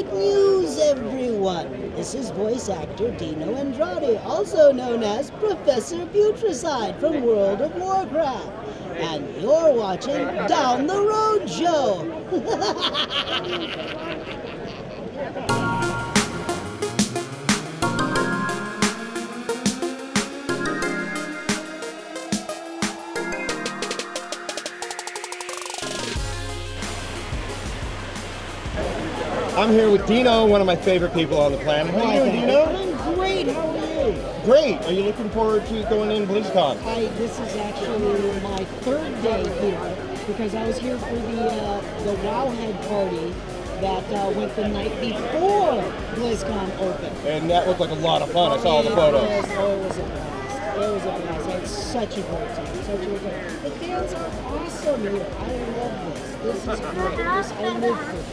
Good news, everyone! This is voice actor Dino Andrade, also known as Professor Putricide from World of Warcraft. And you're watching Down the Road Show! I'm here with Dino, one of my favorite people on the planet. How are you doing, Dino? I'm great, how are you? Great. Are you looking forward to going in BlizzCon? This is actually my third day here because I was here for the Wowhead party that went the night before BlizzCon opened. And that looked like a lot of fun. I saw all the photos. It was a blast. It was a blast. I had such a great time. Such a great time. The fans are awesome here. I love this. This is great. I live for this.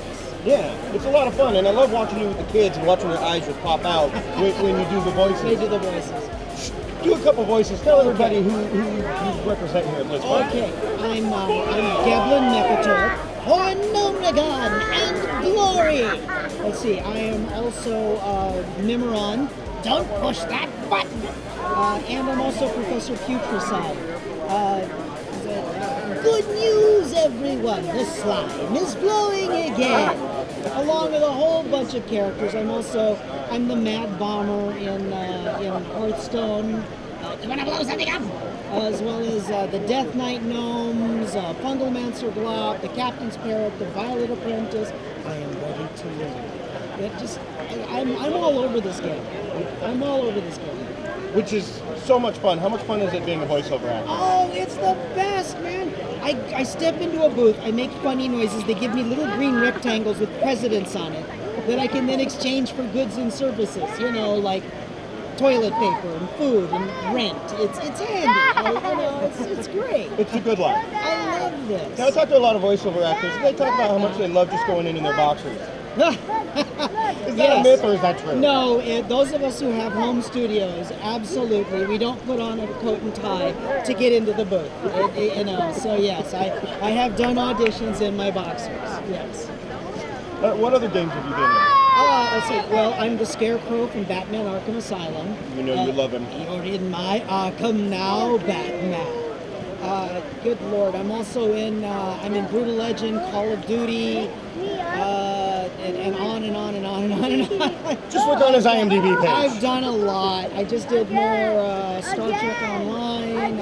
Yeah, it's a lot of fun, and I love watching you with the kids and watching their eyes just pop out when you do the voices. They do the voices. Do a couple voices. Tell everybody who you represent here at BlizzCon. Okay, I'm Gablin Mekator, Hornomnagon, and Glory. Let's see, I am also Mimiron. Don't push that button. And I'm also Professor Putricide. Good news, everyone! The slime is blowing again. Along with a whole bunch of characters. I'm the Mad Bomber in Hearthstone. You wanna blow something up? As well as the Death Knight Gnomes, Fungalmancer Glop, the Captain's Parrot, the Violet Apprentice. I am ready to win. I'm all over this game. I'm all over this game. Which is so much fun. How much fun is it being a voiceover actor? Oh, it's the best, man. I step into a booth, I make funny noises, they give me little green rectangles with presidents on it that I can then exchange for goods and services, like toilet paper and food and rent. It's handy, it's great. It's a good life. I love this. Now, I talk to a lot of voiceover actors, and they talk about how much they love just going in their boxers. Is that a myth or is that true? No, those of us who have home studios, absolutely. We don't put on a coat and tie to get into the booth. So yes, I have done auditions in my boxers. Yes. What other games have you been in? Let's see. Well, I'm the Scarecrow from Batman Arkham Asylum. You know you love him. You're in my Arkham now, Batman. Good Lord, I'm also I'm in Brutal Legend, Call of Duty, and on and on and on and on and on. Just look on his IMDb page. I've done a lot. I just did more Star Trek Online.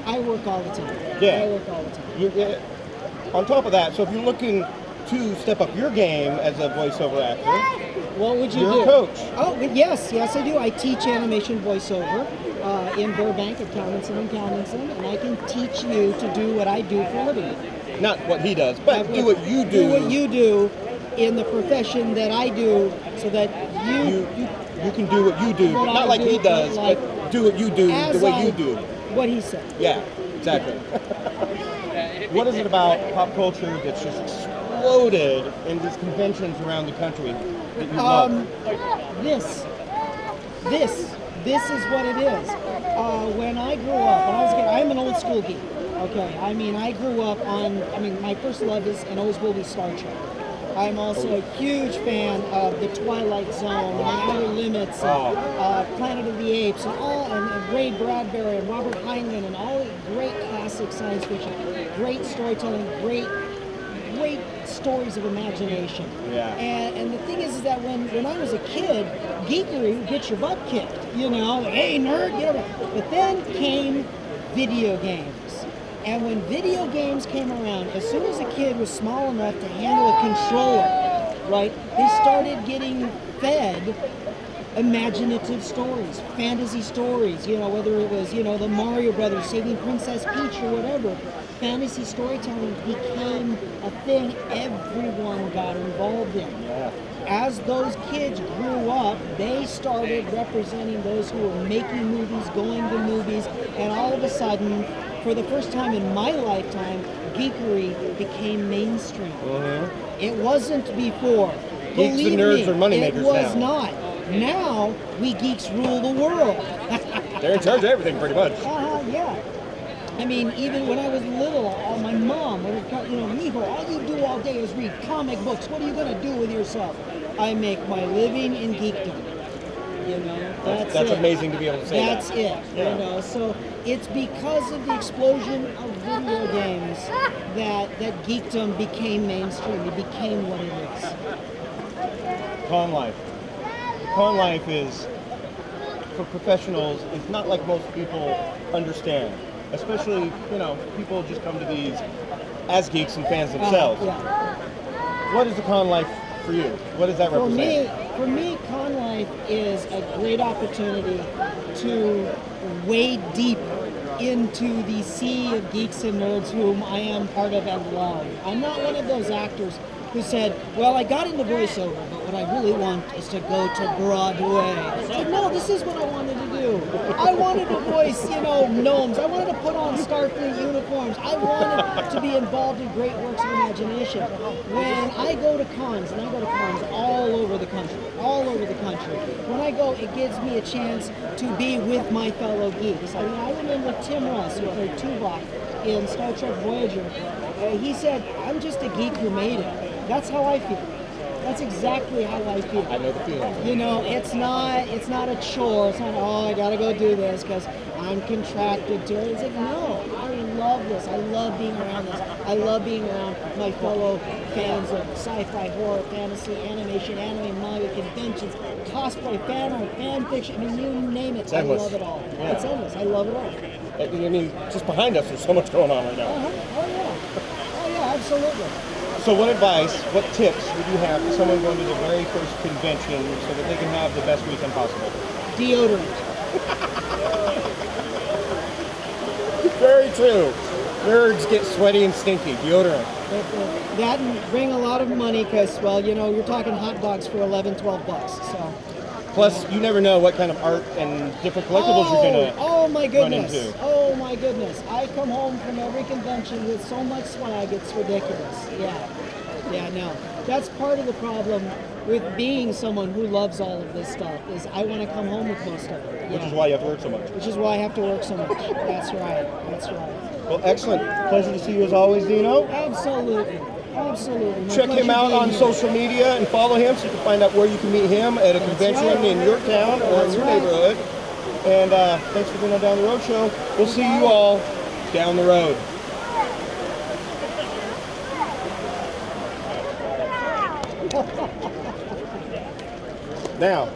I work all the time. Yeah. I work all the time. On top of that, so if you're looking to step up your game as a voiceover actor, what would you do? You're a coach. Oh, yes, I do. I teach animation voiceover in Burbank at Countington and Countington, and I can teach you to do what I do for a living. Not what he does, but do what you do. Do what you do in the profession that I do, so that you can do what you do, not like he does, but do what you do the way you do. What he said. Yeah, exactly. What is it about pop culture that's just exploded in these conventions around the country that you love? This is what it is. When I grew up, when I was a kid, I'm an old school geek. Okay, I grew up my first love is and always will be Star Trek. I'm also a huge fan of The Twilight Zone, and Outer Limits, Planet of the Apes, and Ray Bradbury and Robert Heinlein, and all great classic science fiction, great storytelling, great stories of imagination. Yeah. And the thing is that when I was a kid, geekery gets your butt kicked. Hey nerd, But then came video games. And when video games came around, as soon as a kid was small enough to handle a controller, right, they started getting fed imaginative stories, fantasy stories, whether it was, the Mario Brothers saving Princess Peach or whatever. Fantasy storytelling became a thing everyone got involved in. Yeah. As those kids grew up, they started representing those who were making movies, going to movies, and all of a sudden, for the first time in my lifetime, geekery became mainstream. Mm-hmm. It wasn't before. Geeks and nerds are moneymakers now. It was not. Now, we geeks rule the world. They're in charge of everything, pretty much. Yeah. Even when I was little, my mom would, Mijo, all you do all day is read comic books. What are you going to do with yourself? I make my living in geekdom. You know, that's it. amazing to be able to say That's that. it. Yeah. You know, so it's because of the explosion of video games that geekdom became mainstream. It became what it is. Con life. Con life is, for professionals, it's not like most people understand. Especially, you know, people just come to these as geeks and fans themselves. Yeah. What is the con life for you? What does that represent? For me, con life is a great opportunity to wade deep into the sea of geeks and nerds whom I am part of and love. I'm not one of those actors who said, well, I got into voiceover, but what I really want is to go to Broadway. It's like, no, this is what I wanted to do. I wanted to voice, you know, gnomes. I wanted to put on Starfleet uniforms. I wanted to be involved in great works of imagination. When I go to cons, and I go to cons all over the country, when I go, it gives me a chance to be with my fellow geeks. I mean, I remember Tim Russ, who played Tuvok in Star Trek Voyager. He said, I'm just a geek who made it. That's how I feel. That's exactly how I feel. I know the feeling. You know, it's not a chore. It's not, oh, I gotta go do this because I'm contracted to it. It's like, no, I love this. I love being around this. I love being around my fellow fans of sci-fi, horror, fantasy, animation, anime, manga, conventions, cosplay, fan art, fan fiction. I mean, you name it. It's endless. I love it all. Yeah. It's endless. I love it all. I mean, just behind us, there's so much going on right now. Oh yeah. Oh yeah, absolutely. So what advice, what tips would you have for someone going to the very first convention so that they can have the best weekend possible? Deodorant. Very true. Nerds get sweaty and stinky. Deodorant. That and bring a lot of money because, well, you know, you're talking hot dogs for $11, $12. So. Plus, you never know what kind of art and different collectibles you're going to my run goodness. into. Oh my goodness. I come home from every convention with so much swag, it's ridiculous. Yeah, no. That's part of the problem with being someone who loves all of this stuff, is I want to come home with most of it. Which is why you have to work so much. Which is why I have to work so much. That's right. Well, excellent. Pleasure to see you as always, Dino. Absolutely. My Check him pleasure out being on here. social media and follow him so you can find out where you can meet him at a convention right. in your town or in That's your right. neighborhood. And thanks for being on Down the Road Show. We'll see you all down the road. Now.